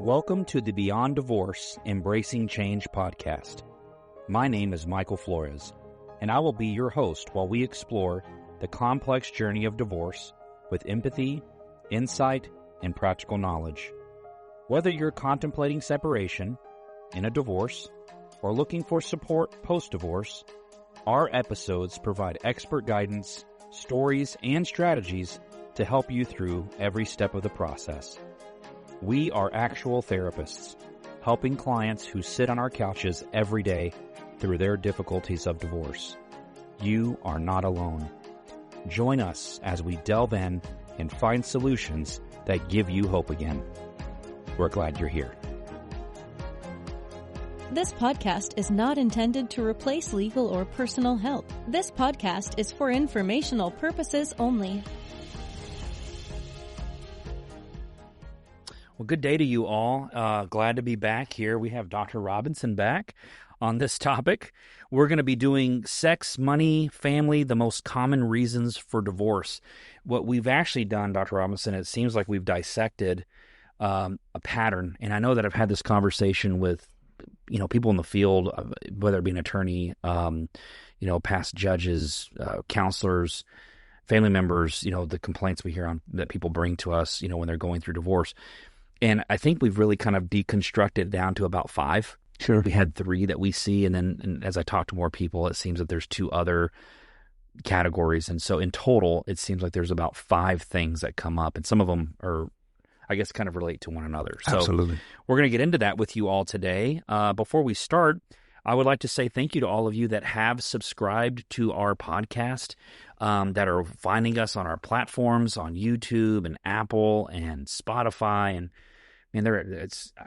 Welcome to the Beyond Divorce Embracing Change podcast. My name is Michael Flores, and I will be your host while we explore the complex journey of divorce with empathy, insight, and practical knowledge. Whether you're contemplating separation, in a divorce, or looking for support post-divorce, our episodes provide expert guidance, stories, and strategies to help you through every step of the process. We are actual therapists, helping clients who sit on our couches every day through their difficulties of divorce. You are not alone. Join us as we delve in and find solutions that give you hope again. We're glad you're here. This podcast is not intended to replace legal or personal help. This podcast is for informational purposes only. Well, good day to you all. Glad to be back here. We have Dr. Robinson back on this topic. We're going to be doing sex, money, family, the most common reasons for divorce. What we've actually done, Dr. Robinson, it seems like we've dissected a pattern. And I know that I've had this conversation with, people in the field, whether it be an attorney, past judges, counselors, family members, the complaints we hear on that people bring to us, when they're going through divorce. And I think we've really kind of deconstructed down to about 5. Sure. We had 3 that we see. And as I talk to more people, it seems that there's 2 other categories. And so in total, it seems like there's about 5 things that come up. And some of them are, I guess, kind of relate to one another. So absolutely. We're going to get into that with you all today. Before we start, I would like to say thank you to all of you that have subscribed to our podcast, that are finding us on our platforms, on YouTube and Apple and Spotify. And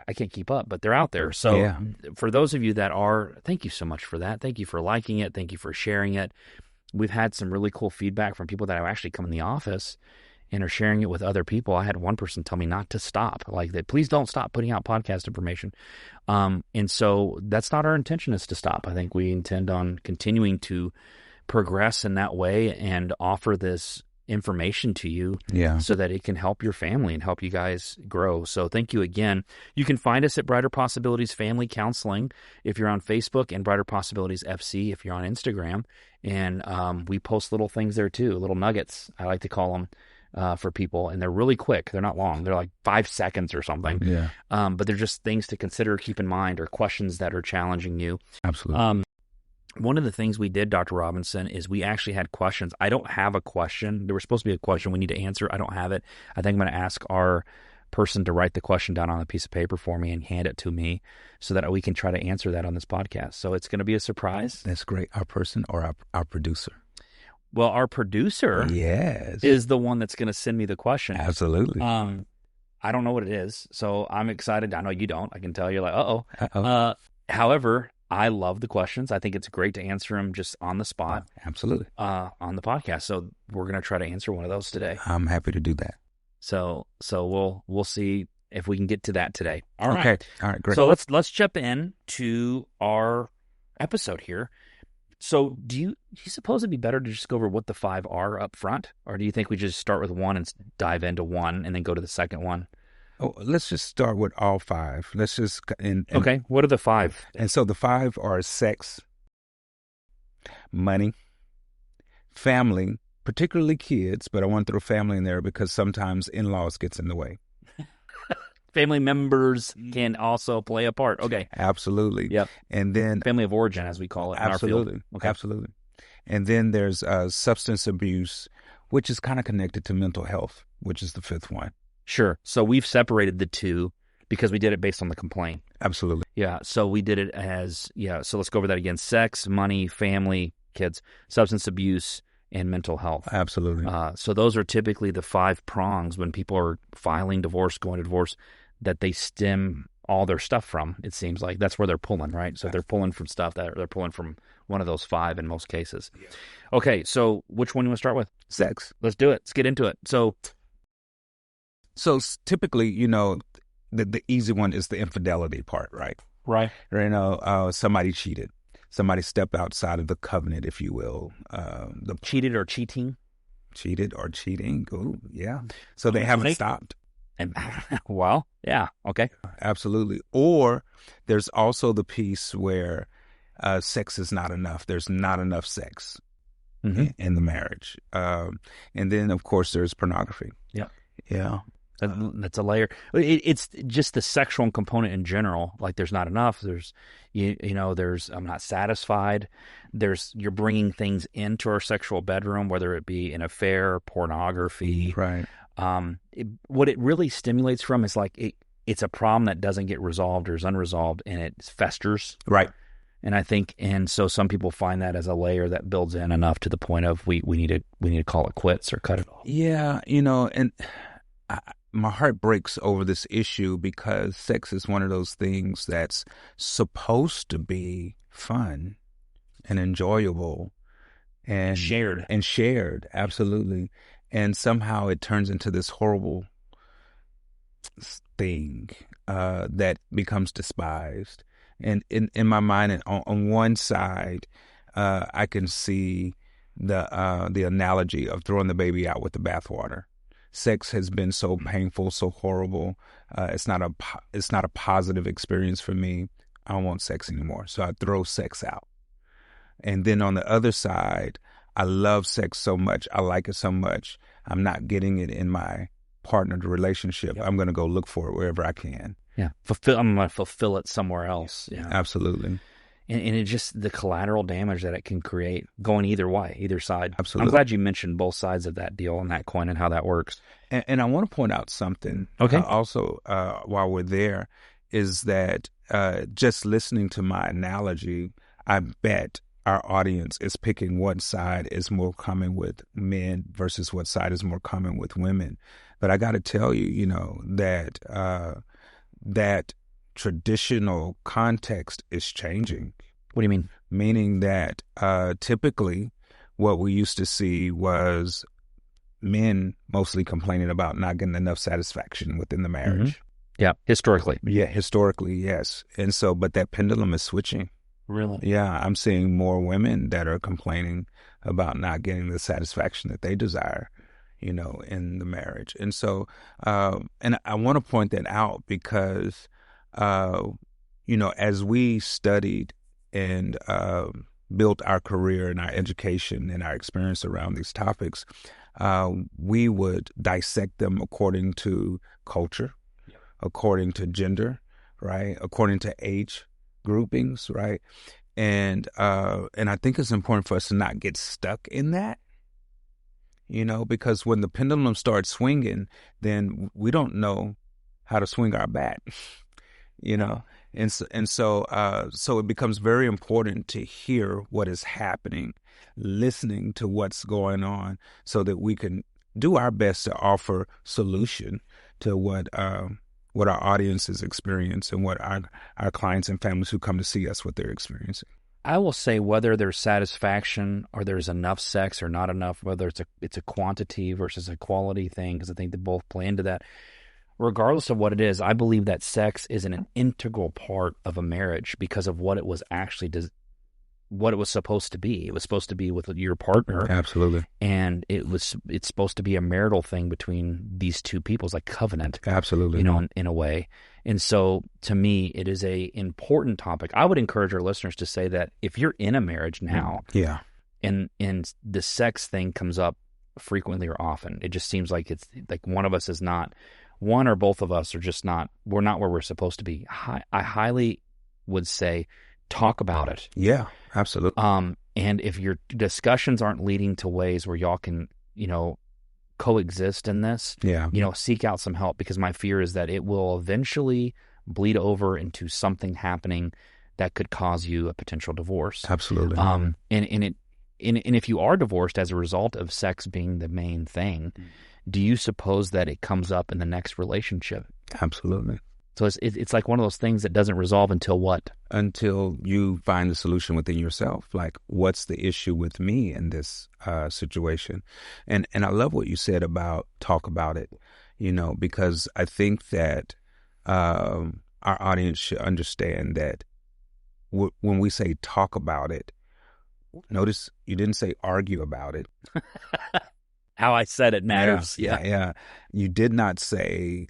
I can't keep up, but they're out there. So yeah. For those of you that are, thank you so much for that. Thank you for liking it. Thank you for sharing it. We've had some really cool feedback from people that have actually come in the office and are sharing it with other people. I had one person tell me not to stop, like that. Please don't stop putting out podcast information. And so that's not our intention, is to stop. I think we intend on continuing to progress in that way and offer this information to you, so that it can help your family and help you guys grow. So thank you again. You can find us at Brighter Possibilities Family Counseling if you're on Facebook, and Brighter Possibilities FC if you're on Instagram. And we post little things there too, little nuggets, I like to call them, for people. And they're really quick. They're not long. They're like 5 seconds or something. Yeah. But they're just things to consider, keep in mind, or questions that are challenging you. Absolutely. One of the things we did, Dr. Robinson, is we actually had questions. I don't have a question. There was supposed to be a question we need to answer. I don't have it. I think I'm going to ask our person to write the question down on a piece of paper for me and hand it to me so that we can try to answer that on this podcast. So it's going to be a surprise. That's great. Our person or our producer? Well, our producer is the one that's going to send me the question. Absolutely. I don't know what it is, so I'm excited. I know you don't. I can tell you're like, however, I love the questions. I think it's great to answer them just on the spot. Absolutely. On the podcast. So we're going to try to answer one of those today. I'm happy to do that. So we'll see if we can get to that today. All right. Okay. All right, great. So let's jump in to our episode here. So do you suppose it'd be better to just go over what the 5 are up front? Or do you think we just start with 1 and dive into 1 and then go to the second one? Oh, let's just start with all 5. Let's just okay. What are the 5? And so the 5 are sex, money, family, particularly kids, but I want to throw family in there because sometimes in-laws gets in the way. Family members can also play a part. Okay. Absolutely. Yep. And then family of origin, as we call it. Absolutely. In our field. Okay. Absolutely. And then there's substance abuse, which is kind of connected to mental health, which is the 5th one. Sure. So we've separated the 2 because we did it based on the complaint. Absolutely. Yeah. So we did it as, so let's go over that again. Sex, money, family, kids, substance abuse, and mental health. Absolutely. So those are typically the 5 prongs when people are filing divorce, going to divorce, that they stem all their stuff from. It seems like that's where they're pulling, right? So they're pulling from stuff that they're pulling from one of those 5 in most cases. Yeah. Okay. So which one do you want to start with? Sex. Let's do it. Let's get into it. So typically, the easy one is the infidelity part, right? Right. Somebody cheated. Somebody stepped outside of the covenant, if you will. Cheated or cheating? cheated or cheating. Ooh, yeah. So they haven't stopped. And well, yeah, okay. Absolutely. Or there's also the piece where sex is not enough. There's not enough sex in the marriage. And then, of course, there's pornography. Yeah. Yeah. That's a layer. It's just the sexual component in general. Like there's not enough. There's, there's I'm not satisfied. You're bringing things into our sexual bedroom, whether it be an affair, pornography. Right. What it really stimulates from is like it's a problem that doesn't get resolved or is unresolved, and it festers. Right. And I think, and so some people find that as a layer that builds in enough to the point of we need to call it quits or cut it off. Yeah, and my heart breaks over this issue because sex is one of those things that's supposed to be fun and enjoyable and shared, absolutely. And somehow it turns into this horrible thing that becomes despised. And in my mind, on one side, I can see the analogy of throwing the baby out with the bathwater. Sex has been so painful, so horrible. It's not a positive experience for me. I don't want sex anymore, so I throw sex out. And then on the other side, I love sex so much. I like it so much. I'm not getting it in my partnered relationship. Yep. I'm going to go look for it wherever I can. Yeah, I'm going to fulfill it somewhere else. Yeah, absolutely. And it's just the collateral damage that it can create going either way, either side. Absolutely. I'm glad you mentioned both sides of that deal and that coin and how that works. And I want to point out something. Okay. Also, while we're there, is that just listening to my analogy, I bet our audience is picking what side is more common with men versus what side is more common with women. But I got to tell you, that that traditional context is changing. What do you mean? Meaning that typically what we used to see was men mostly complaining about not getting enough satisfaction within the marriage. Mm-hmm. Yeah, historically. Yeah, historically, yes. And so, but that pendulum is switching. Really? Yeah, I'm seeing more women that are complaining about not getting the satisfaction that they desire, in the marriage. And so, and I want to point that out because, as we studied and built our career and our education and our experience around these topics, we would dissect them according to culture, according to gender, right? According to age groupings, right? And I think it's important for us to not get stuck in that, because when the pendulum starts swinging, then we don't know how to swing our bat, and so it becomes very important to hear what is happening, listening to what's going on, so that we can do our best to offer solution to what our audience is experiencing and what our clients and families who come to see us, what they're experiencing. I will say whether there's satisfaction or there's enough sex or not enough, whether it's a quantity versus a quality thing, because I think they both play into that. Regardless of what it is, I believe that sex is an integral part of a marriage because of what it was actually what it was supposed to be. It was supposed to be with your partner. Absolutely. And it's supposed to be a marital thing between these two people. It's like covenant. Absolutely. In a way. And so to me, it is a important topic. I would encourage our listeners to say that if you're in a marriage now, yeah, and the sex thing comes up frequently or often, it just seems like it's like one of us is not, one or both of us are just not, we're not where we're supposed to be. I highly would say talk about it. Yeah, absolutely. And if your discussions aren't leading to ways where y'all can, coexist in this, seek out some help, because my fear is that it will eventually bleed over into something happening that could cause you a potential divorce. Absolutely. And if you are divorced as a result of sex being the main thing, do you suppose that it comes up in the next relationship? Absolutely. So it's like one of those things that doesn't resolve until what? Until you find the solution within yourself. Like, what's the issue with me in this situation? And I love what you said about talk about it, because I think that our audience should understand that when we say talk about it, notice you didn't say argue about it. How I said it matters. Yeah. You did not say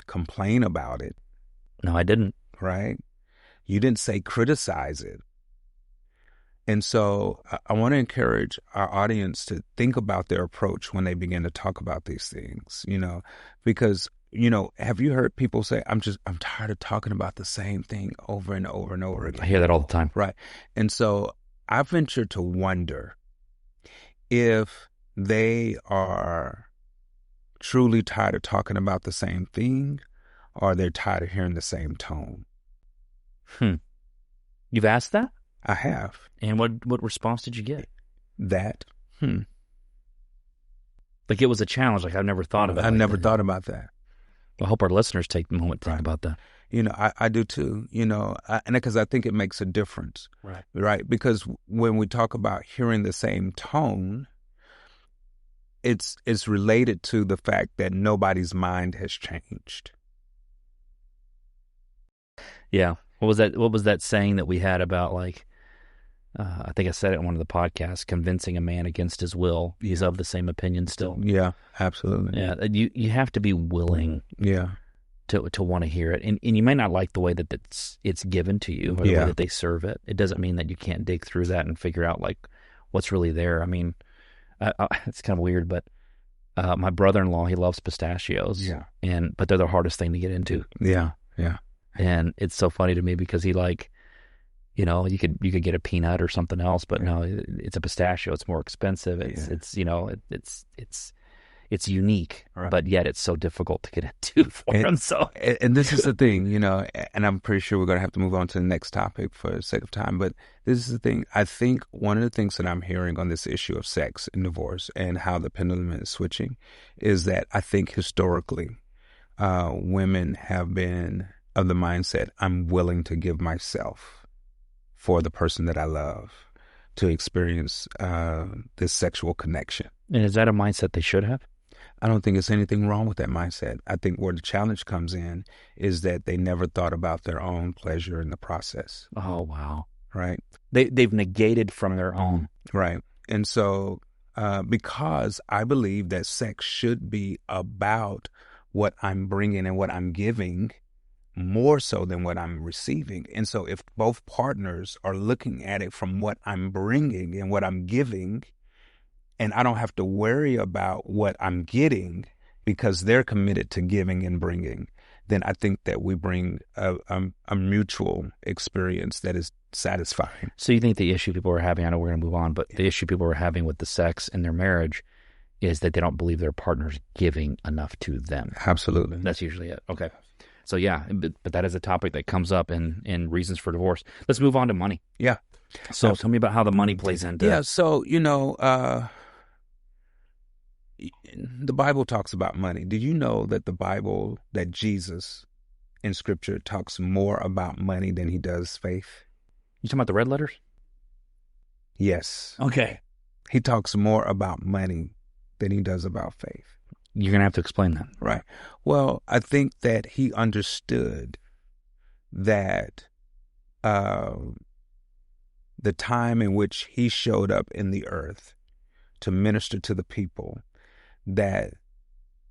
complain about it, No, I didn't. right? You didn't say criticize it. And so I want to encourage our audience to think about their approach when they begin to talk about these things, because, have you heard people say, I'm tired of talking about the same thing over and over and over again. I hear that all the time. Right. And so I venture to wonder if they are truly tired of talking about the same thing, or they're tired of hearing the same tone. You've asked that? I have. And what response did you get? That. Like it was a challenge. Like I've never thought about. I never thought about that. I hope our listeners take a moment to think about that. I do too. And because I think it makes a difference. Right. Because when we talk about hearing the same tone, it's related to the fact that nobody's mind has changed. Yeah. What was that saying that we had about like? I think I said it in one of the podcasts, convincing a man against his will. He's of the same opinion still. Yeah, absolutely. Yeah, you have to be willing to want to hear it. And you may not like the way that it's given to you or the way that they serve it. It doesn't mean that you can't dig through that and figure out like what's really there. I mean, it's kind of weird, but my brother-in-law, he loves pistachios. Yeah. But they're the hardest thing to get into. Yeah. And it's so funny to me because he like, you could get a peanut or something else, but no, it's a pistachio. It's more expensive. It's unique, but yet it's so difficult to get into for him. So, and this is the thing, and I'm pretty sure we're going to have to move on to the next topic for the sake of time. But this is the thing. I think one of the things that I'm hearing on this issue of sex and divorce and how the pendulum is switching is that I think historically, women have been of the mindset, I'm willing to give myself for the person that I love to experience this sexual connection. And is that a mindset they should have? I don't think there's anything wrong with that mindset. I think where the challenge comes in is that they never thought about their own pleasure in the process. Oh, wow. Right? They've negated from their own. Right. And so because I believe that sex should be about what I'm bringing and what I'm giving, more so than what I'm receiving. And so if both partners are looking at it from what I'm bringing and what I'm giving, and I don't have to worry about what I'm getting because they're committed to giving and bringing, then I think that we bring a mutual experience that is satisfying. So you think the issue people are having, I know we're going to move on, but the issue people are having with the sex in their marriage is that they don't believe their partner's giving enough to them. Absolutely. That's usually it. Okay. So yeah, but that is a topic that comes up in reasons for divorce. Let's move on to money. Yeah. So tell me about how the money plays into. Yeah. So the Bible talks about money. Did you know that Jesus in Scripture talks more about money than he does faith? You talking about the red letters? Yes. Okay. He talks more about money than he does about faith. You're going to have to explain that. Right. Well, I think that he understood that the time in which he showed up in the earth to minister to the people, that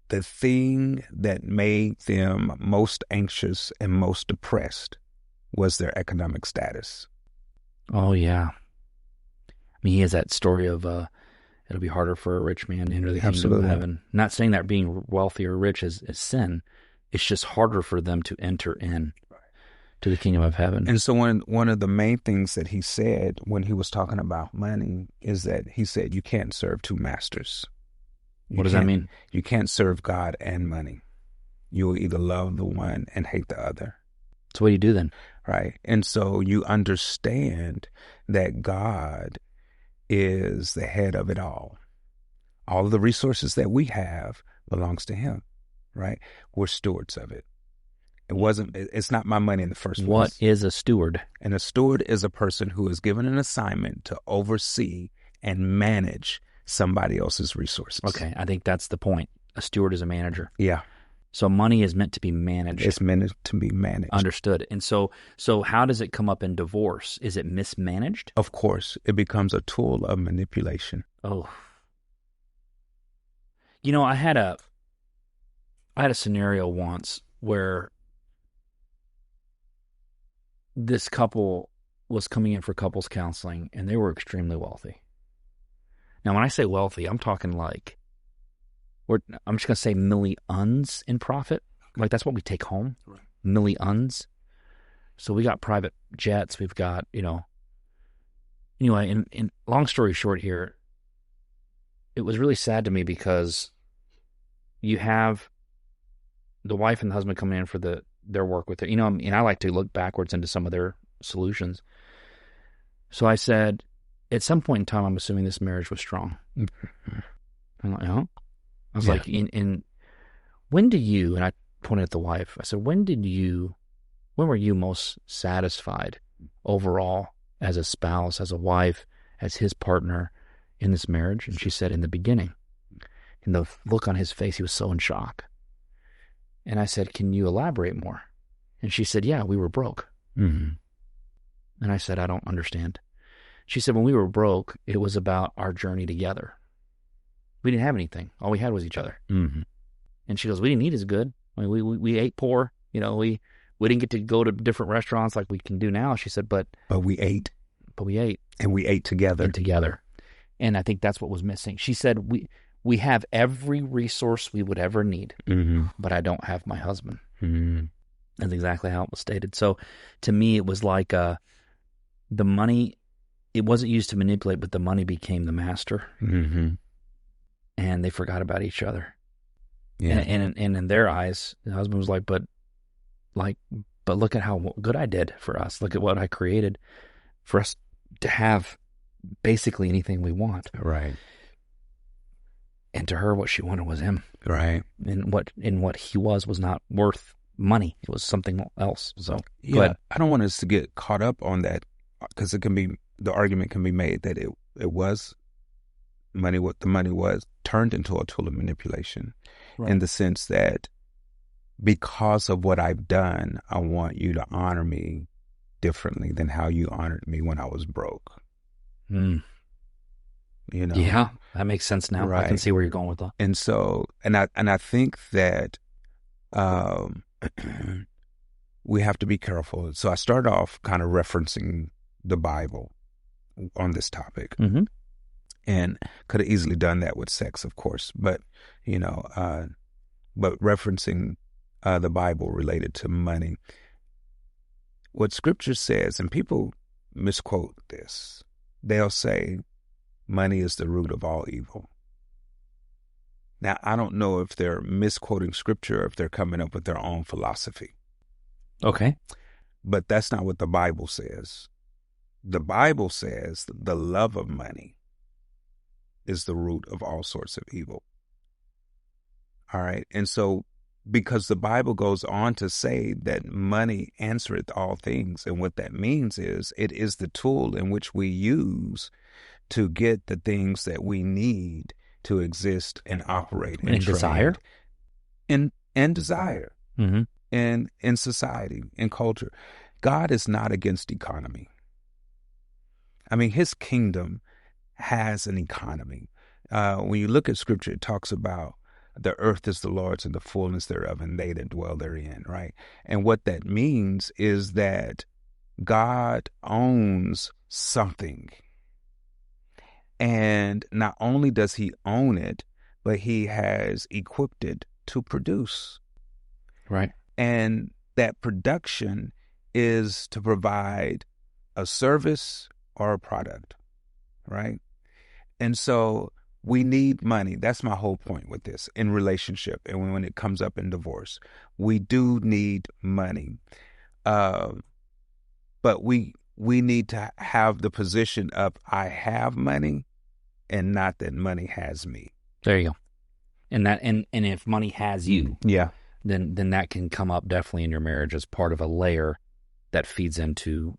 the thing that made them most anxious and most depressed was their economic status. Oh, yeah. I mean, he has that story of it'll be harder for a rich man to enter the kingdom of heaven. Not saying that being wealthy or rich is sin. It's just harder for them to enter in to the kingdom of heaven. And so one of the main things that he said when he was talking about money is that he said, you can't serve two masters. What does that mean? You can't serve God and money. You will either love the one and hate the other. So what do you do then? Right. And so you understand that God is the head of it all. All of the resources that we have belongs to him, right? We're stewards of it. It's not my money in the first place. What is a steward? And a steward is a person who is given an assignment to oversee and manage somebody else's resources. Okay, I think that's the point. A steward is a manager. Yeah. So money is meant to be managed. It's meant to be managed. Understood. And so how does it come up in divorce? Is it mismanaged? Of course. It becomes a tool of manipulation. Oh. I had a scenario once where this couple was coming in for couples counseling, and they were extremely wealthy. Now, when I say wealthy, I'm talking like, I'm just going to say millions in profit. Like, that's what we take home, right. Millions. So we got private jets. We've got, anyway, in long story short here, it was really sad to me because you have the wife and the husband coming in for their work with it. And I like to look backwards into some of their solutions. So I said, at some point in time, I'm assuming this marriage was strong. I'm like, I was like, when do you, and I pointed at the wife, I said, when were you most satisfied overall as a spouse, as a wife, as his partner in this marriage? And she said, in the beginning. And the look on his face, he was so in shock. And I said, can you elaborate more? And she said, yeah, we were broke. Mm-hmm. And I said, I don't understand. She said, when we were broke, it was about our journey together. We didn't have anything. All we had was each other. Mm-hmm. And she goes, we didn't eat as good. I mean, we ate poor. We didn't get to go to different restaurants like we can do now. She said, but we ate. But we ate. And we ate together. And I think that's what was missing. She said, we have every resource we would ever need, mm-hmm. but I don't have my husband. Mm-hmm. That's exactly how it was stated. So to me, it was like the money, it wasn't used to manipulate, but the money became the master. Mm-hmm. And they forgot about each other. Yeah. And in their eyes, the husband was like, but look at how good I did for us. Look at what I created for us to have basically anything we want. Right. And to her, what she wanted was him. Right. And what he was not worth money. It was something else. So yeah, I don't want us to get caught up on that, because the argument can be made that it was money. What the money was turned into a tool of manipulation, right. In the sense that because of what I've done, I want you to honor me differently than how you honored me when I was broke. Mm. Yeah, that makes sense now. Right. I can see where you're going with that. And so, and I think that we have to be careful. So I start off kind of referencing the Bible on this topic, mm-hmm. and could have easily done that with sex, of course, but but referencing the Bible related to money. What Scripture says, and people misquote this, they'll say, money is the root of all evil. Now, I don't know if they're misquoting Scripture or if they're coming up with their own philosophy. Okay. But that's not what the Bible says. The Bible says the love of money is the root of all sorts of evil. All right. And so, because the Bible goes on to say that money answereth all things. And what that means is it is the tool in which we use to get the things that we need to exist and operate and desire. And desire. Mm-hmm. And in society, in culture. God is not against economy. I mean, his kingdom has an economy. When you look at Scripture, it talks about the earth is the Lord's and the fullness thereof, and they that dwell therein, right? And what that means is that God owns something. And not only does he own it, but he has equipped it to produce. Right. And that production is to provide a service or a product, right? And so we need money. That's my whole point with this in relationship. And when it comes up in divorce, we do need money. But we need to have the position of I have money and not that money has me. There you go. And if money has you, yeah, then that can come up definitely in your marriage as part of a layer that feeds into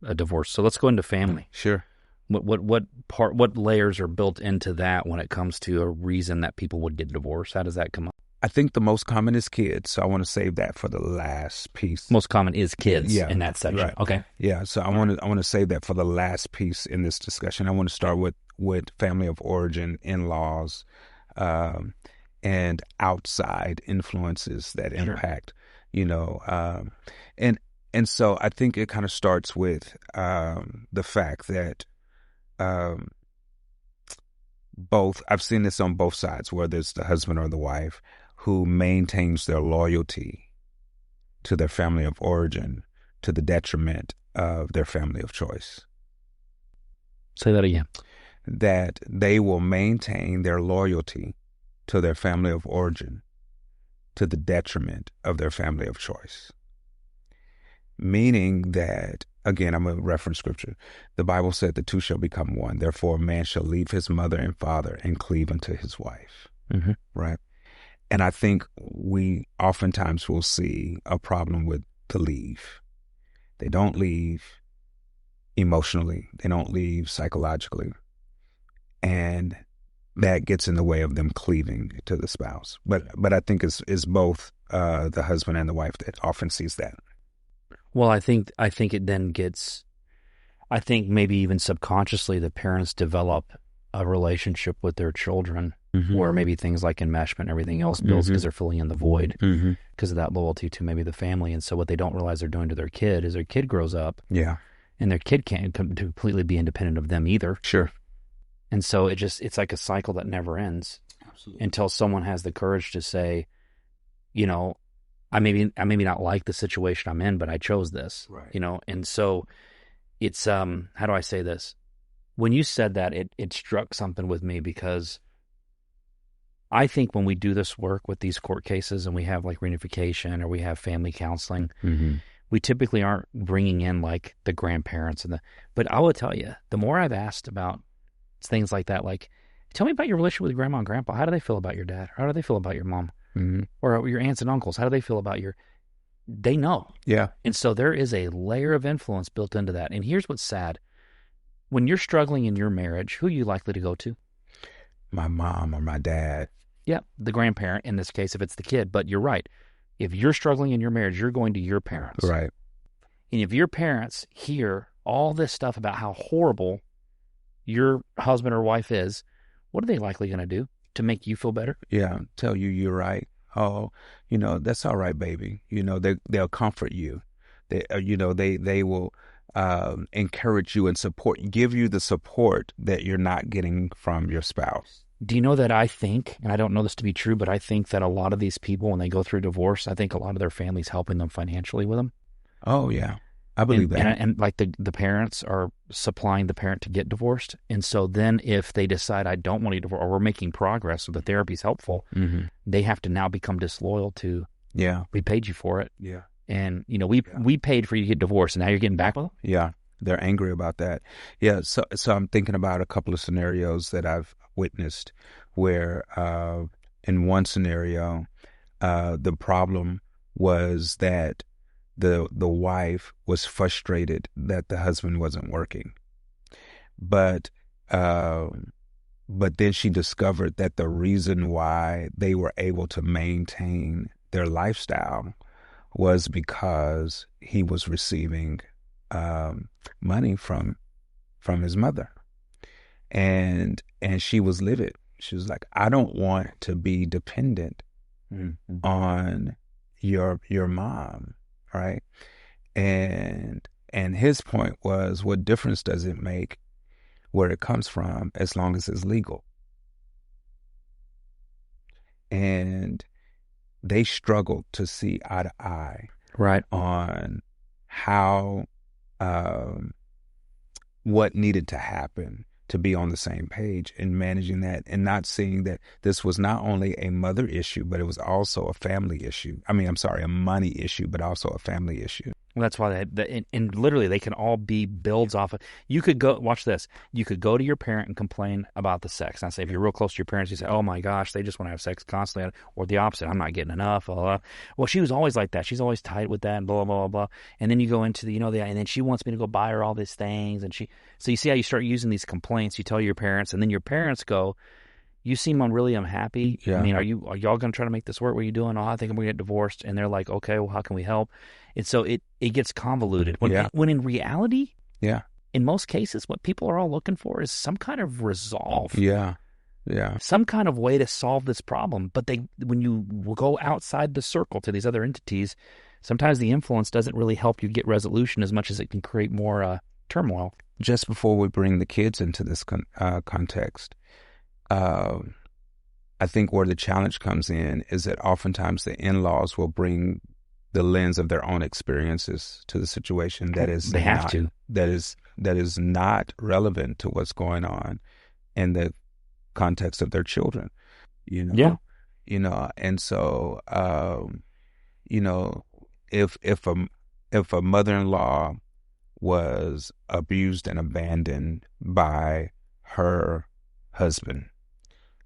a divorce. So let's go into family. Sure. What layers are built into that when it comes to a reason that people would get divorced? How does that come up? I think the most common is kids, so I want to save that for the last piece. Most common is kids, in that section. Right. Okay. Yeah, so I want to save that for the last piece in this discussion. I want to start with family of origin, in-laws, and outside influences that impact, and so I think it kind of starts with the fact that I've seen this on both sides, whether it's the husband or the wife, who maintains their loyalty to their family of origin to the detriment of their family of choice. Say that again. That they will maintain their loyalty to their family of origin to the detriment of their family of choice. Meaning that, again, I'm going to reference scripture. The Bible said the two shall become one. Therefore, a man shall leave his mother and father and cleave unto his wife. Mm-hmm. Right? And I think we oftentimes will see a problem with the leave. They don't leave emotionally. They don't leave psychologically. And that gets in the way of them cleaving to the spouse. But I think it's both the husband and the wife that often sees that. Well, I think it then gets, I think maybe even subconsciously the parents develop a relationship with their children where maybe things like enmeshment and everything else builds because they're filling in the void because of that loyalty to maybe the family. And so what they don't realize they're doing to their kid is their kid grows up and their kid can't completely be independent of them either. Sure. And so it's like a cycle that never ends. Absolutely. Until someone has the courage to say, I maybe not like the situation I'm in, but I chose this, right. And so it's, how do I say this? When you said that, it struck something with me because I think when we do this work with these court cases and we have like reunification or we have family counseling, we typically aren't bringing in like the grandparents but I will tell you, the more I've asked about things like that, like, tell me about your relationship with grandma and grandpa. How do they feel about your dad? How do they feel about your mom? Or your aunts and uncles? How do they feel about they know. Yeah. And so there is a layer of influence built into that. And here's what's sad. When you're struggling in your marriage, who are you likely to go to? My mom or my dad. Yeah, the grandparent in this case, if it's the kid. But you're right. If you're struggling in your marriage, you're going to your parents. Right. And if your parents hear all this stuff about how horrible your husband or wife is, what are they likely going to do to make you feel better? Yeah, tell you you're right. Oh, that's all right, baby. They'll comfort you. They will encourage you and give you the support that you're not getting from your spouse. Do you know that I think, and I don't know this to be true, but I think that a lot of these people, when they go through divorce, I think a lot of their families helping them financially with them. Oh, yeah. I believe that. And like the parents are supplying the parent to get divorced. And so then if they decide, I don't want to divorce, or we're making progress, or the therapy's helpful, they have to now become disloyal to, we paid you for it. Yeah. And, we paid for you to get divorced, and now you're getting back with them? Yeah. They're angry about that. Yeah. So I'm thinking about a couple of scenarios that I've witnessed where in one scenario, the problem was that the wife was frustrated that the husband wasn't working, but then she discovered that the reason why they were able to maintain their lifestyle was because he was receiving money from his mother, and she was livid. She was like, I don't want to be dependent on your mom. Right. And his point was, what difference does it make where it comes from as long as it's legal? And they struggled to see eye to eye on how what needed to happen to be on the same page in managing that, and not seeing that this was not only a mother issue, but it was also a family issue. I mean, I'm sorry, a money issue, but also a family issue. Well, that's why and literally they can all be builds off of, you could go, watch this, you could go to your parent and complain about the sex. And I say, if you're real close to your parents, you say, oh my gosh, they just want to have sex constantly, or the opposite, I'm not getting enough, blah, blah. Well, she was always like that. She's always tight with that, and blah, blah, blah, blah. And then you go into and then she wants me to go buy her all these things. And so you see how you start using these complaints, you tell your parents, and then your parents go, you seem really unhappy. Yeah. I mean, are y'all going to try to make this work? What are you doing? Oh, I think I'm going to get divorced. And they're like, okay, well, how can we help? And so it gets convoluted. When in reality, in most cases, what people are all looking for is some kind of resolve. Yeah. Yeah. some kind of way to solve this problem. But when you go outside the circle to these other entities, sometimes the influence doesn't really help you get resolution as much as it can create more turmoil. Just before we bring the kids into this context, I think where the challenge comes in is that oftentimes the in-laws will bring the lens of their own experiences to the situation that is They have to. that is not relevant to what's going on in the context of their children. Yeah. And so if a mother-in-law was abused and abandoned by her husband,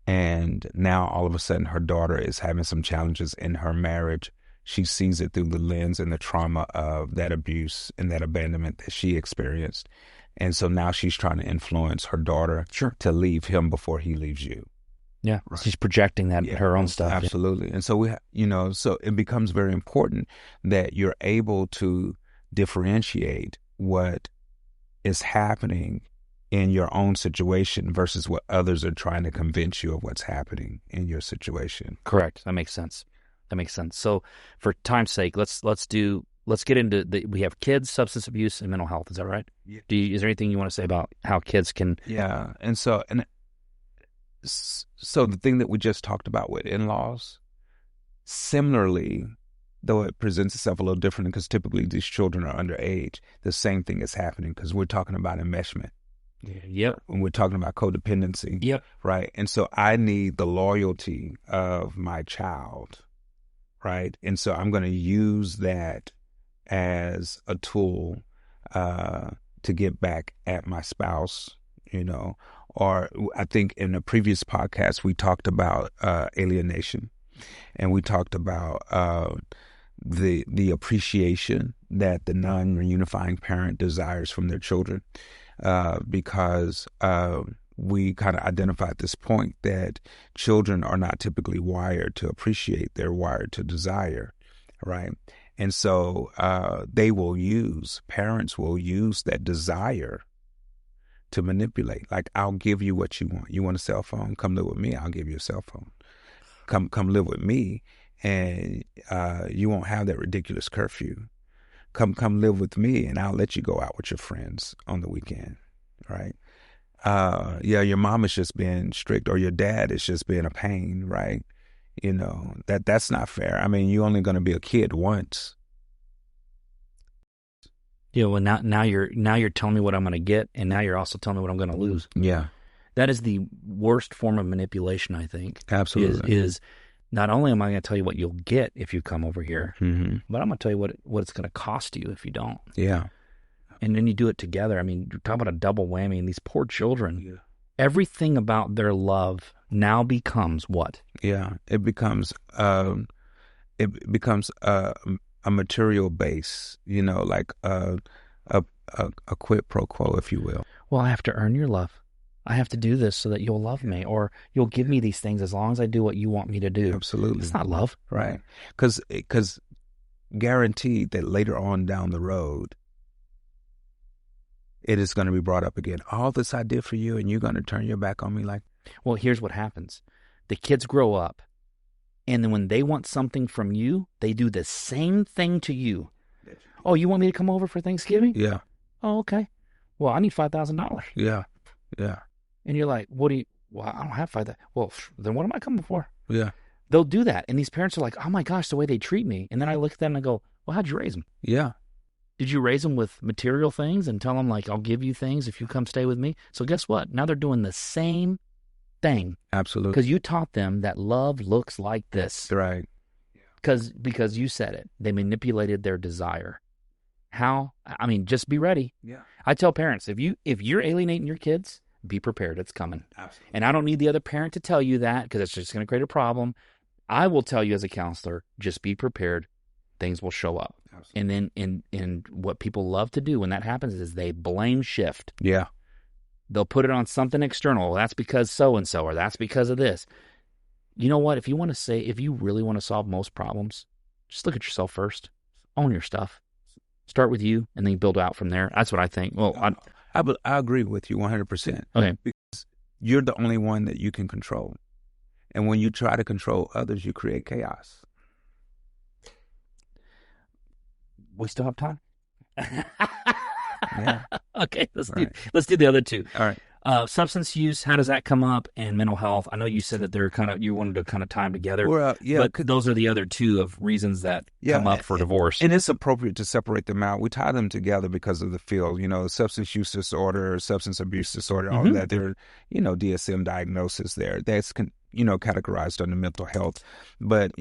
and now all of a sudden her daughter is having some challenges in her marriage, she sees it through the lens and the trauma of that abuse and that abandonment that she experienced. And so now she's trying to influence her daughter to leave him before he leaves you. Yeah. Right. She's projecting that her own stuff. Absolutely. Yeah. And so so it becomes very important that you're able to differentiate what is happening in your own situation versus what others are trying to convince you of what's happening in your situation. Correct. That makes sense. So for time's sake, let's get into we have kids, substance abuse, and mental health. Is that right? Yeah. Is there anything you want to say about how kids can? Yeah. And so the thing that we just talked about with in-laws, similarly, though it presents itself a little different because typically these children are underage, the same thing is happening because we're talking about enmeshment. Yep. When we're talking about codependency. Yep. Right. And so I need the loyalty of my child. Right. And so I'm going to use that as a tool to get back at my spouse, or I think in a previous podcast, we talked about alienation, and we talked about the appreciation that the non-reunifying parent desires from their children, because we kind of identified this point that children are not typically wired to appreciate, they're wired to desire, right? And so parents will use that desire to manipulate. Like, I'll give you what you want. You want a cell phone? Come live with me. I'll give you a cell phone. Come live with me, and you won't have that ridiculous curfew. Come live with me, and I'll let you go out with your friends on the weekend, right? Your mom is just being strict, or your dad is just being a pain, right? That's not fair. I mean, you're only going to be a kid once. Yeah, well, now you're telling me what I'm going to get, and now you're also telling me what I'm going to lose. Yeah, that is the worst form of manipulation, I think. Absolutely, is not only am I going to tell you what you'll get if you come over here, mm-hmm. but I'm going to tell you what it's going to cost you if you don't. Yeah, and then you do it together. I mean, you're talking about a double whammy, and these poor children. Yeah. Everything about their love now becomes what? Yeah, it becomes a material base, like a quid pro quo, if you will. Well, I have to earn your love. I have to do this so that you'll love me, or you'll give me these things as long as I do what you want me to do. Absolutely. It's not love. Right. Because guaranteed that later on down the road, it is going to be brought up again. All this I did for you, and you're going to turn your back on me like... Well, here's what happens. The kids grow up, and then when they want something from you, they do the same thing to you. Oh, you want me to come over for Thanksgiving? Yeah. Oh, okay. Well, I need $5,000. Yeah. Yeah. And you're like, well, I don't have $5,000. Well, then what am I coming for? Yeah. They'll do that. And these parents are like, oh my gosh, the way they treat me. And then I look at them and I go, well, how'd you raise them? Yeah. Did you raise them with material things and tell them, like, I'll give you things if you come stay with me? So guess what? Now they're doing the same thing. Absolutely. Because you taught them that love looks like this. Right. Because you said it. They manipulated their desire. How? I mean, just be ready. Yeah. I tell parents, if you're alienating your kids, be prepared. It's coming. Absolutely. And I don't need the other parent to tell you that, because it's just going to create a problem. I will tell you as a counselor, just be prepared. Things will show up. Absolutely. And then in what people love to do when that happens is they blame shift. Yeah. They'll put it on something external. Well, that's because so-and-so, or that's because of this. You know what? If you really want to solve most problems, just look at yourself first. Own your stuff. Start with you, and then build out from there. That's what I think. Well, I agree with you 100%. Okay. Because you're the only one that you can control. And when you try to control others, you create chaos. We still have time? Yeah. Okay, let's do the other two. All right. Substance use, how does that come up? And mental health. I know you said that they're you wanted to kind of tie them together. Well, yeah, but those are the other two of reasons that come up for divorce. And it's appropriate to separate them out. We tie them together because of the field, substance use disorder, substance abuse disorder, all of that. There, DSM diagnosis there. That's, categorized under mental health. But,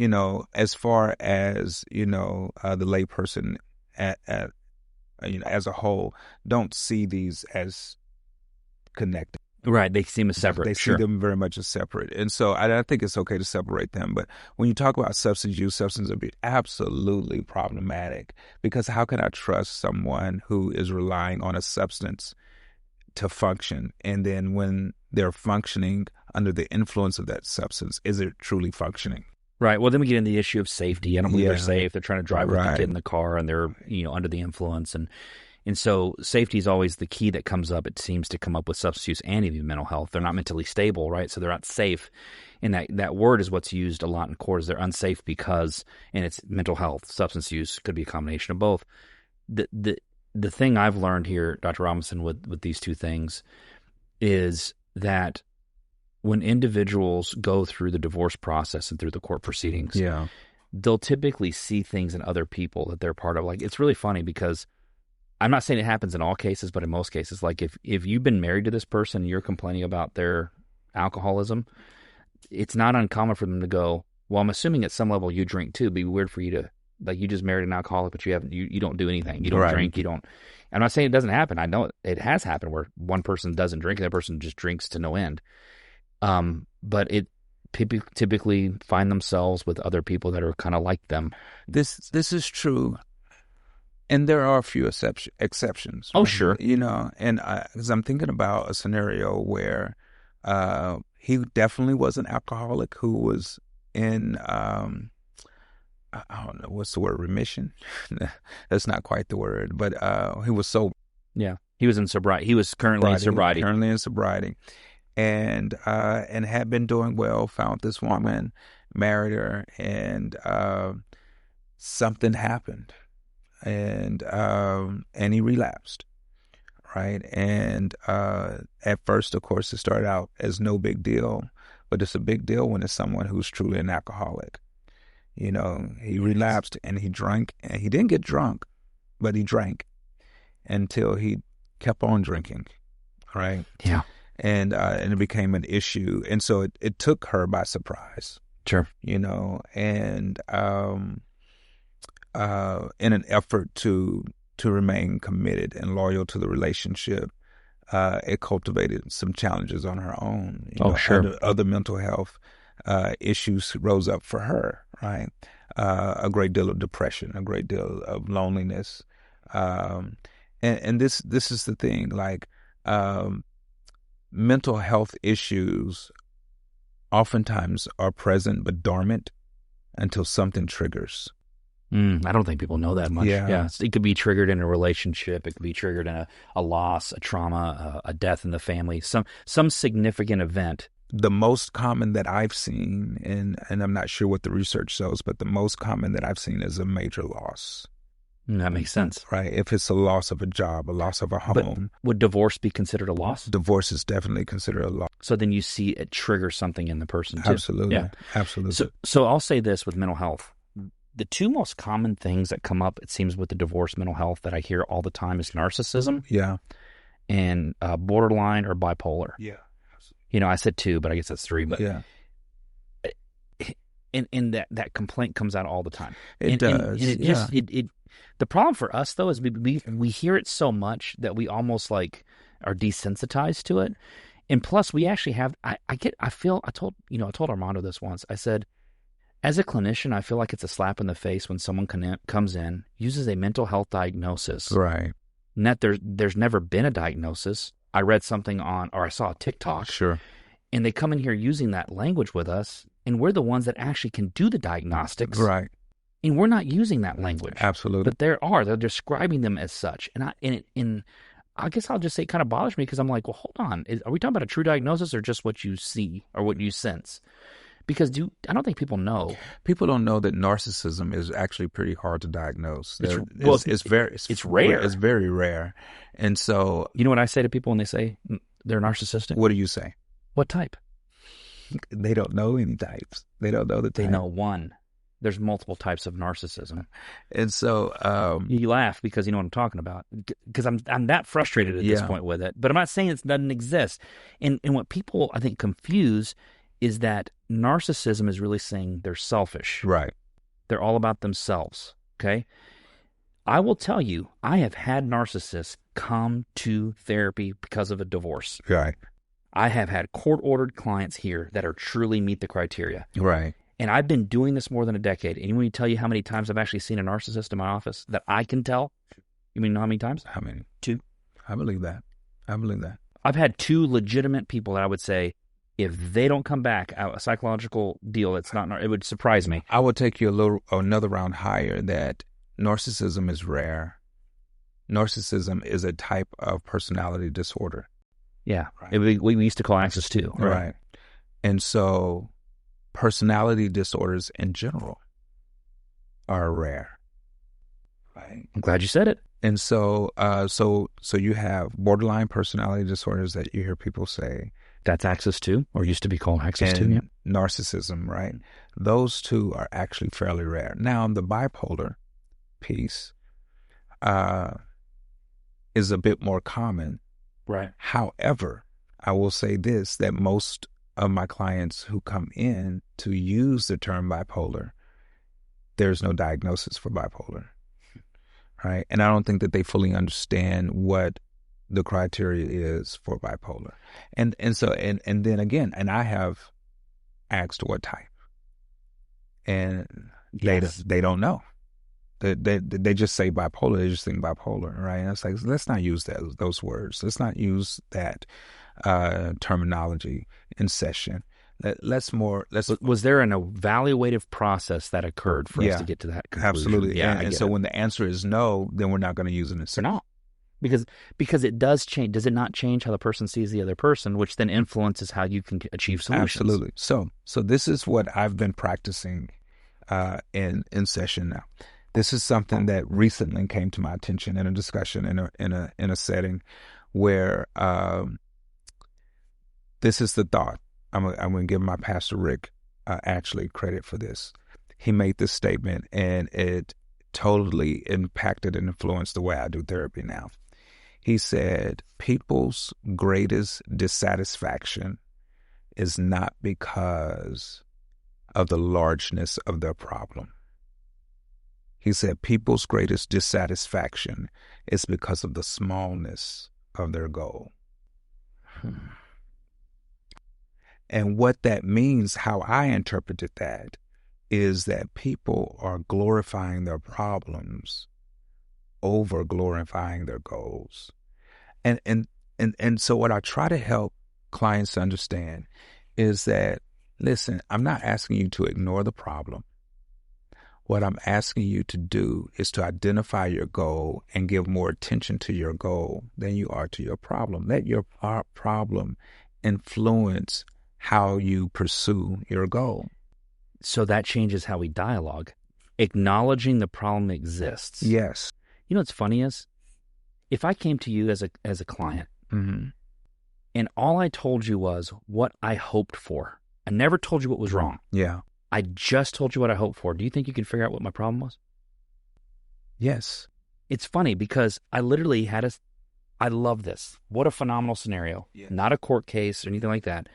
as far as, the layperson as a whole, don't see these as connected. Right. They seem as separate. They see them very much as separate. And so I think it's okay to separate them. But when you talk about substance use, substance abuse, absolutely problematic. Because how can I trust someone who is relying on a substance to function? And then when they're functioning under the influence of that substance, is it truly functioning? Right. Well, then we get into the issue of safety. I don't believe they're safe. They're trying to drive with the kid in the car and they're, under the influence. And so safety is always the key that comes up. It seems to come up with substance use and even mental health. They're not mentally stable, right? So they're not safe. And that word is what's used a lot in court, is they're unsafe because, and it's mental health. Substance use could be a combination of both. The thing I've learned here, Dr. Robinson, with these two things is that when individuals go through the divorce process and through the court proceedings, they'll typically see things in other people that they're part of. Like, it's really funny because I'm not saying it happens in all cases, but in most cases, like if you've been married to this person and you're complaining about their alcoholism, it's not uncommon for them to go, well, I'm assuming at some level you drink too. It'd be weird for you to, like, you just married an alcoholic, but you don't do anything. You don't drink. You don't. I'm not saying it doesn't happen. I know it has happened where one person doesn't drink and the other person just drinks to no end. But people typically find themselves with other people that are kind of like them. This is true. And there are a few exceptions. Oh, sure. And because I'm thinking about a scenario where he definitely was an alcoholic who was in, I don't know, what's the word, remission? That's not quite the word, but he was sober. Yeah, he was in sobriety. He was currently in sobriety. Currently in sobriety. And had been doing well, found this woman, married her, and something happened. And he relapsed, right? And at first, of course, it started out as no big deal, but it's a big deal when it's someone who's truly an alcoholic. He relapsed and he drank, and he didn't get drunk, but he drank until he kept on drinking, right? Yeah. And it became an issue, and so it took her by surprise. Sure. And in an effort to remain committed and loyal to the relationship, it cultivated some challenges on her own. Sure. Other mental health issues rose up for her, right? A great deal of depression, a great deal of loneliness. And this is the thing, like, mental health issues oftentimes are present but dormant until something triggers. I don't think people know that much. Yeah. It could be triggered in a relationship. It could be triggered in a loss, a trauma, a death in the family, some significant event. The most common that I've seen, and I'm not sure what the research shows, but the most common that I've seen is a major loss. That makes sense. Right. If it's a loss of a job, a loss of a home. But would divorce be considered a loss? Divorce is definitely considered a loss. So then you see it trigger something in the person too. Absolutely. Yeah. Absolutely. So I'll say this with mental health. The two most common things that come up, it seems, with the divorce mental health that I hear all the time is narcissism. Yeah. And borderline or bipolar. Yeah. I said two, but I guess that's three. But yeah. And that complaint comes out all the time. It does. And it the problem for us though is we hear it so much that we almost like are desensitized to it. And plus we actually have I told Armando this once. I said, as a clinician, I feel like it's a slap in the face when someone comes in, uses a mental health diagnosis. Right. And that there's never been a diagnosis. I read something or I saw a TikTok. Sure. And they come in here using that language with us, and we're the ones that actually can do the diagnostics. Right. And we're not using that language. Absolutely. But they're describing them as such. And I guess I'll just say it kind of bothers me because I'm like, well, hold on. Are we talking about a true diagnosis or just what you see or what you sense? Because I don't think people know. People don't know that narcissism is actually pretty hard to diagnose. It's rare. rare. It's very rare. And so, you know what I say to people when they say they're narcissistic? what do you say? What type? They don't know any types. They don't know the type. They know one. There's multiple types of narcissism. And so you laugh because you know what I'm talking about. Because I'm that frustrated at this point with it. But I'm not saying it doesn't exist. And what people, I think, confuse is that narcissism is really saying they're selfish. Right. They're all about themselves. Okay? I will tell you, I have had narcissists come to therapy because of a divorce. Right. I have had court-ordered clients here that are truly meet the criteria. Right. And I've been doing this more than a decade. And you want me to tell you how many times I've actually seen a narcissist in my office that I can tell? You mean know how many times? How many? 2. I believe that. I've had 2 legitimate people that I would say, if they don't come back, a psychological deal, it would surprise me. I would take you another round higher that narcissism is rare. Narcissism is a type of personality disorder. Yeah. Right. We used to call Axis 2. Right. And so personality disorders in general are rare. Right. I'm glad you said it. And so so you have borderline personality disorders that you hear people say. That's Axis 2, or used to be called Axis 2. And narcissism, right? Those two are actually fairly rare. Now, the bipolar piece is a bit more common. Right. However, I will say this, that most of my clients who come in to use the term bipolar, there's no diagnosis for bipolar, right? And I don't think that they fully understand what the criteria is for bipolar. And then again, and I have asked what type. And they don't know. They just say bipolar, they just think bipolar, right? And it's like, let's not use those words. Let's not use that terminology in session. Was there an evaluative process that occurred for us to get to that conclusion? Absolutely. Yeah, and so when the answer is no, then we're not going to use it in session. No. Because it does change. Does it not change how the person sees the other person, which then influences how you can achieve solutions? Absolutely. So this is what I've been practicing in session now. This is something that recently came to my attention in a discussion in a setting where this is the thought. I'm going to give my pastor Rick actually credit for this. He made this statement, and it totally impacted and influenced the way I do therapy now. He said, people's greatest dissatisfaction is not because of the largeness of their problem. He said, people's greatest dissatisfaction is because of the smallness of their goal. And what that means, how I interpreted that, is that people are glorifying their problems over glorifying their goals. And so what I try to help clients to understand is that, listen, I'm not asking you to ignore the problem. What I'm asking you to do is to identify your goal and give more attention to your goal than you are to your problem. Let your problem influence how you pursue your goal. So that changes how we dialogue. Acknowledging the problem exists. Yes. You know what's funny is, if I came to you as a client, and all I told you was what I hoped for, I never told you what was wrong. Yeah. I just told you what I hoped for. Do you think you can figure out what my problem was? Yes. It's funny because I literally I love this. What a phenomenal scenario. Yeah. Not a court case or anything like that.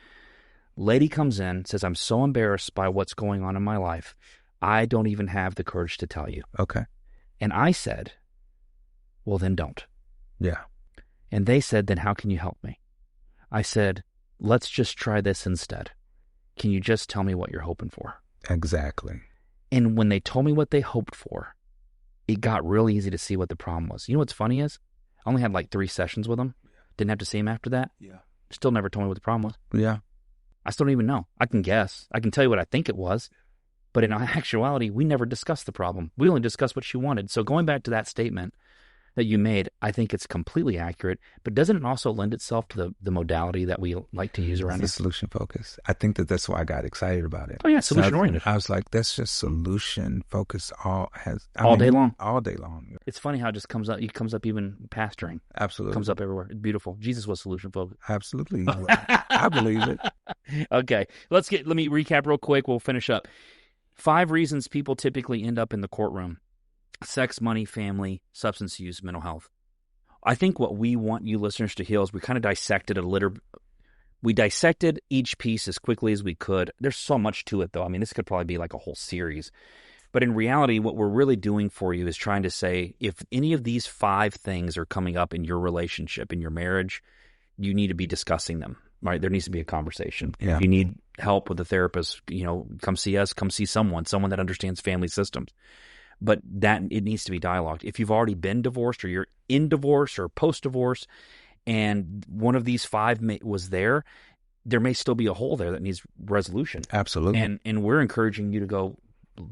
Lady comes in, says, I'm so embarrassed by what's going on in my life, I don't even have the courage to tell you. Okay. And I said, well, then don't. Yeah. And they said, then how can you help me? I said, let's just try this instead. Can you just tell me what you're hoping for? Exactly. And when they told me what they hoped for, it got real easy to see what the problem was. You know what's funny is, I only had like 3 sessions with them. Didn't have to see him after that. Yeah. Still never told me what the problem was. Yeah. I still don't even know. I can guess. I can tell you what I think it was. But in actuality, we never discussed the problem. We only discussed what she wanted. So going back to that statement, that you made, I think it's completely accurate, but doesn't it also lend itself to the modality that we like to use around The here? solution focus. I think that's why I got excited about it. Oh, yeah, solution-oriented. I was like, that's just solution focus All day long. All day long. It's funny how it just comes up. It comes up even pastoring. Absolutely. Comes up everywhere. It's beautiful. Jesus was solution focused. Absolutely. I believe it. Okay. Let me recap real quick. We'll finish up. 5 reasons people typically end up in the courtroom: sex, money, family, substance use, mental health. I think what we want you listeners to hear is we kind of dissected we dissected each piece as quickly as we could. There's so much to it, though. I mean, this could probably be like a whole series. But in reality, what we're really doing for you is trying to say, if any of these 5 things are coming up in your relationship, in your marriage, you need to be discussing them, right? There needs to be a conversation. Yeah. If you need help with a therapist, come see us, come see someone that understands family systems. But it needs to be dialogued. If you've already been divorced, or you're in divorce or post-divorce, and one of these 5 was there may still be a hole there that needs resolution. Absolutely. And we're encouraging you to go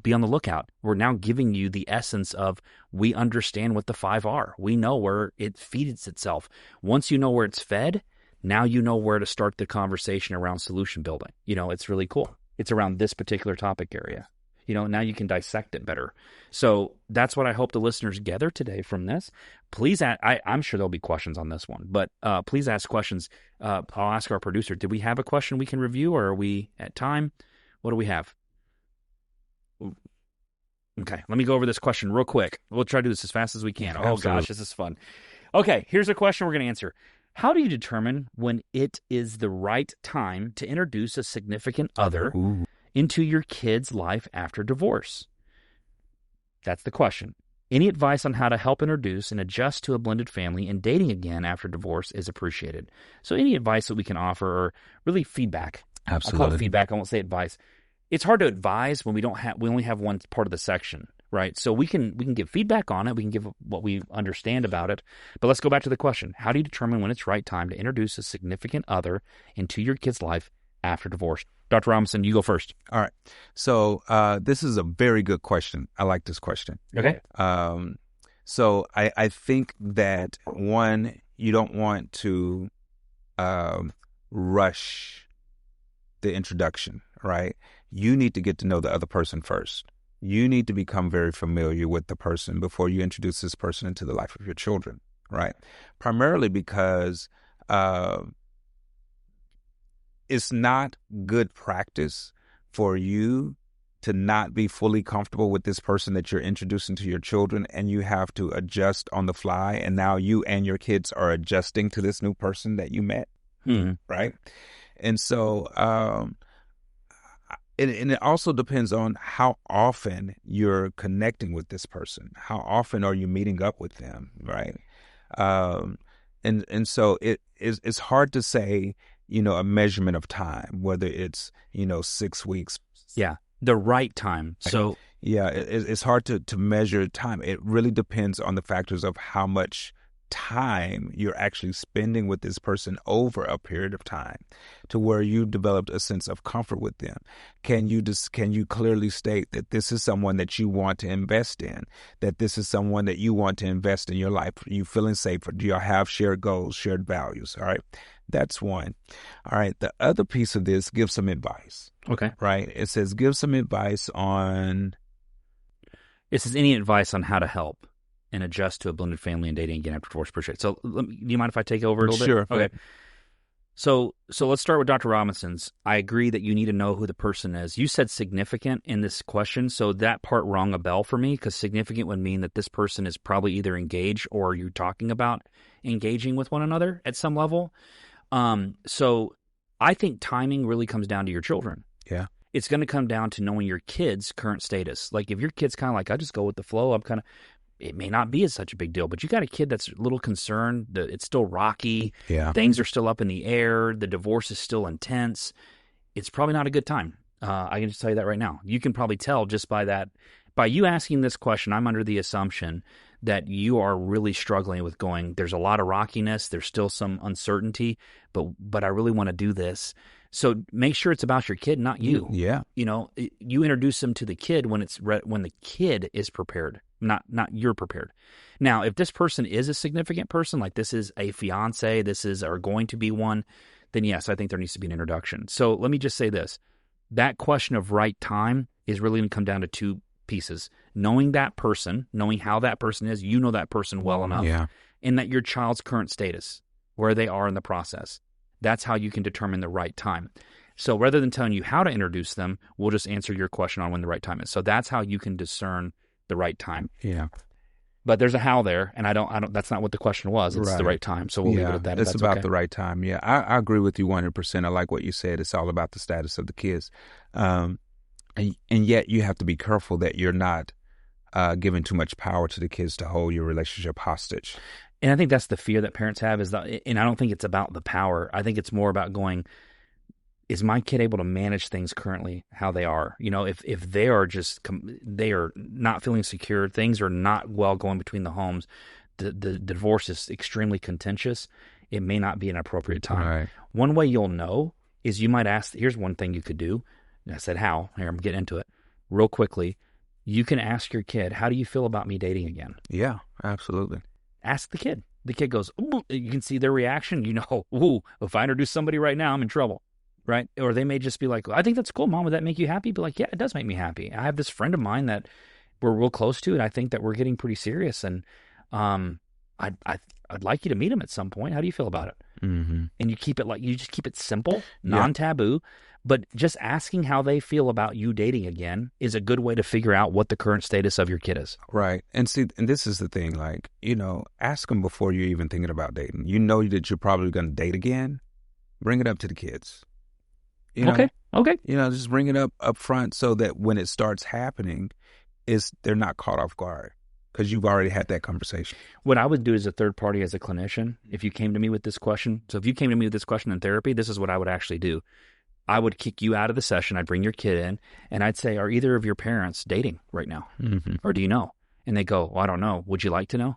be on the lookout. We're now giving you the essence of, we understand what the 5 are. We know where it feeds itself. Once you know where it's fed, now you know where to start the conversation around solution building. It's really cool. It's around this particular topic area. Now you can dissect it better. So that's what I hope the listeners gather today from this. Please, I'm sure there'll be questions on this one, but please ask questions. I'll ask our producer, did we have a question we can review, or are we at time? What do we have? Okay, let me go over this question real quick. We'll try to do this as fast as we can. Oh, gosh, this is fun. Okay, here's a question we're going to answer. How do you determine when it is the right time to introduce a significant other into your kid's life after divorce? That's the question. Any advice on how to help introduce and adjust to a blended family and dating again after divorce is appreciated. So any advice that we can offer, or really feedback. Absolutely. I'll call it feedback. I won't say advice. It's hard to advise when we only have one part of the section, right? So we can give feedback on it. We can give what we understand about it. But let's go back to the question. How do you determine when it's right time to introduce a significant other into your kid's life after divorce? Dr. Robinson, you go first. All right. So this is a very good question. I like this question. Okay. So I think that, one, you don't want to rush the introduction, right? You need to get to know the other person first. You need to become very familiar with the person before you introduce this person into the life of your children, right? Primarily because it's not good practice for you to not be fully comfortable with this person that you're introducing to your children, and you have to adjust on the fly, and now you and your kids are adjusting to this new person that you met, right? And so and it also depends on how often you're connecting with this person. How often are you meeting up with them, right? And so it's hard to say, a measurement of time, whether it's, 6 weeks. Yeah, the right time. So yeah, it's hard to measure time. It really depends on the factors of how much time you're actually spending with this person over a period of time, to where you developed a sense of comfort with them. Can you clearly state that this is someone that you want to invest in, that this is someone that you want to invest in your life? Are you feeling safe? Do y'all have shared goals, shared values? All right. That's one. All right. The other piece of this, give some advice. Okay. Right. It says, give some advice on. It says any advice on how to help and adjust to a blended family and dating again after divorce. Appreciate it. So do you mind if I take over a little Sure. bit? Okay. So let's start with Dr. Robinson's. I agree that you need to know who the person is. You said significant in this question, so that part rang a bell for me, because significant would mean that this person is probably either engaged, or you're talking about engaging with one another at some level. So I think timing really comes down to your children. Yeah. It's going to come down to knowing your kid's current status. Like if your kid's kind of like, I just go with the flow, it may not be as such a big deal, but you got a kid that's a little concerned that it's still rocky. Yeah. Things are still up in the air. The divorce is still intense. It's probably not a good time. I can just tell you that right now. You can probably tell just by that. By you asking this question, I'm under the assumption that you are really struggling with going, there's a lot of rockiness. There's still some uncertainty, but I really want to do this. So make sure it's about your kid, not you. Yeah. You introduce them to the kid when the kid is prepared not you're prepared. Now, if this person is a significant person, like this is a fiance, this is or going to be one, then yes, I think there needs to be an introduction. So let me just say this. That question of right time is really going to come down to two pieces. Knowing that person, knowing how that person is, you know that person well enough. Yeah. And that your child's current status, where they are in the process. That's how you can determine the right time. So rather than telling you how to introduce them, we'll just answer your question on when the right time is. So that's how you can discern the right time. Yeah. But there's a how there, and I don't. That's not what the question was. It's the right time. So we'll leave it at that. It's about the right time. Yeah, I agree with you 100%. I like what you said. It's all about the status of the kids, and yet you have to be careful that you're not giving too much power to the kids to hold your relationship hostage. And I think that's the fear that parents have is that, and I don't think it's about the power. I think it's more about going, is my kid able to manage things currently how they are? You know, if they are they are not feeling secure, things are not well going between the homes, the divorce is extremely contentious, it may not be an appropriate time. Right. One way you'll know is you might ask, here's one thing you could do. And I said, how? Here, I'm getting into it real quickly. You can ask your kid, how do you feel about me dating again? Yeah, absolutely. Ask the kid. The kid goes, ooh, you can see their reaction. You know, ooh, if I introduce somebody right now, I'm in trouble, right? Or they may just be like, I think that's cool, Mom. Would that make you happy? Be like, yeah, it does make me happy. I have this friend of mine that we're real close to, and I think that we're getting pretty serious. And I'd like you to meet him at some point. How do you feel about it? Mm-hmm. And you just keep it simple, non-taboo. But just asking how they feel about you dating again is a good way to figure out what the current status of your kid is. Right. And see, and this is the thing, like, you know, ask them before you're even thinking about dating. You know that you're probably going to date again. Bring it up to the kids. You know? Okay. You know, just bring it up front so that when it starts happening, they're not caught off guard because you've already had that conversation. What I would do as a third party, as a clinician, if you came to me with this question, so if you came to me with this question in therapy, this is what I would actually do. I would kick you out of the session. I'd bring your kid in, and I'd say, are either of your parents dating right now? Mm-hmm. Or do you know? And they go, well, I don't know. Would you like to know?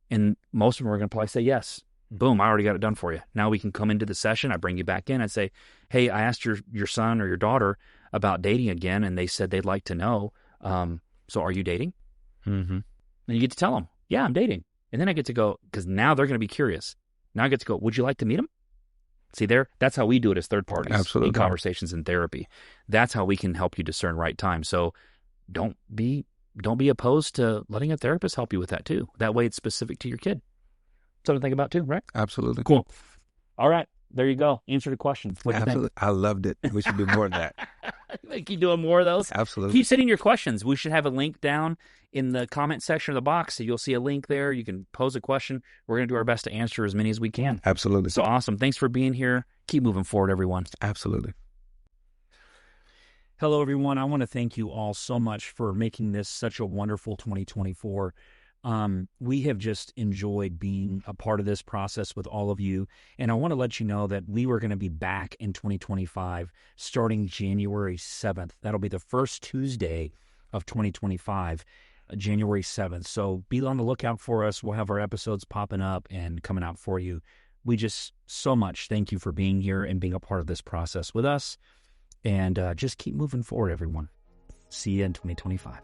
And most of them are going to probably say yes. Boom, I already got it done for you. Now we can come into the session. I bring you back in. I'd say, hey, I asked your son or your daughter about dating again, and they said they'd like to know. So are you dating? Mm-hmm. And you get to tell them, yeah, I'm dating. And then I get to go, because now they're going to be curious. Now I get to go, would you like to meet them? See, that's how we do it as third parties. Absolutely. In conversations in therapy. That's how we can help you discern right time. So don't be opposed to letting a therapist help you with that too. That way it's specific to your kid. Something to think about too, right? Absolutely. Cool. All right. There you go. Answer the question. What do you think? I loved it. We should do more of that. Keep doing more of those. Absolutely. Keep sending your questions. We should have a link down in the comment section of the box. So you'll see a link there. You can pose a question. We're going to do our best to answer as many as we can. Absolutely. So awesome. Thanks for being here. Keep moving forward, everyone. Absolutely. Hello, everyone. I want to thank you all so much for making this such a wonderful 2024. We have just enjoyed being a part of this process with all of you. And I want to let you know that we were going to be back in 2025 starting January 7th. That'll be the first Tuesday of 2025, January 7th. So be on the lookout for us. We'll have our episodes popping up and coming out for you. We just so much thank you for being here and being a part of this process with us. And just keep moving forward, everyone. See you in 2025.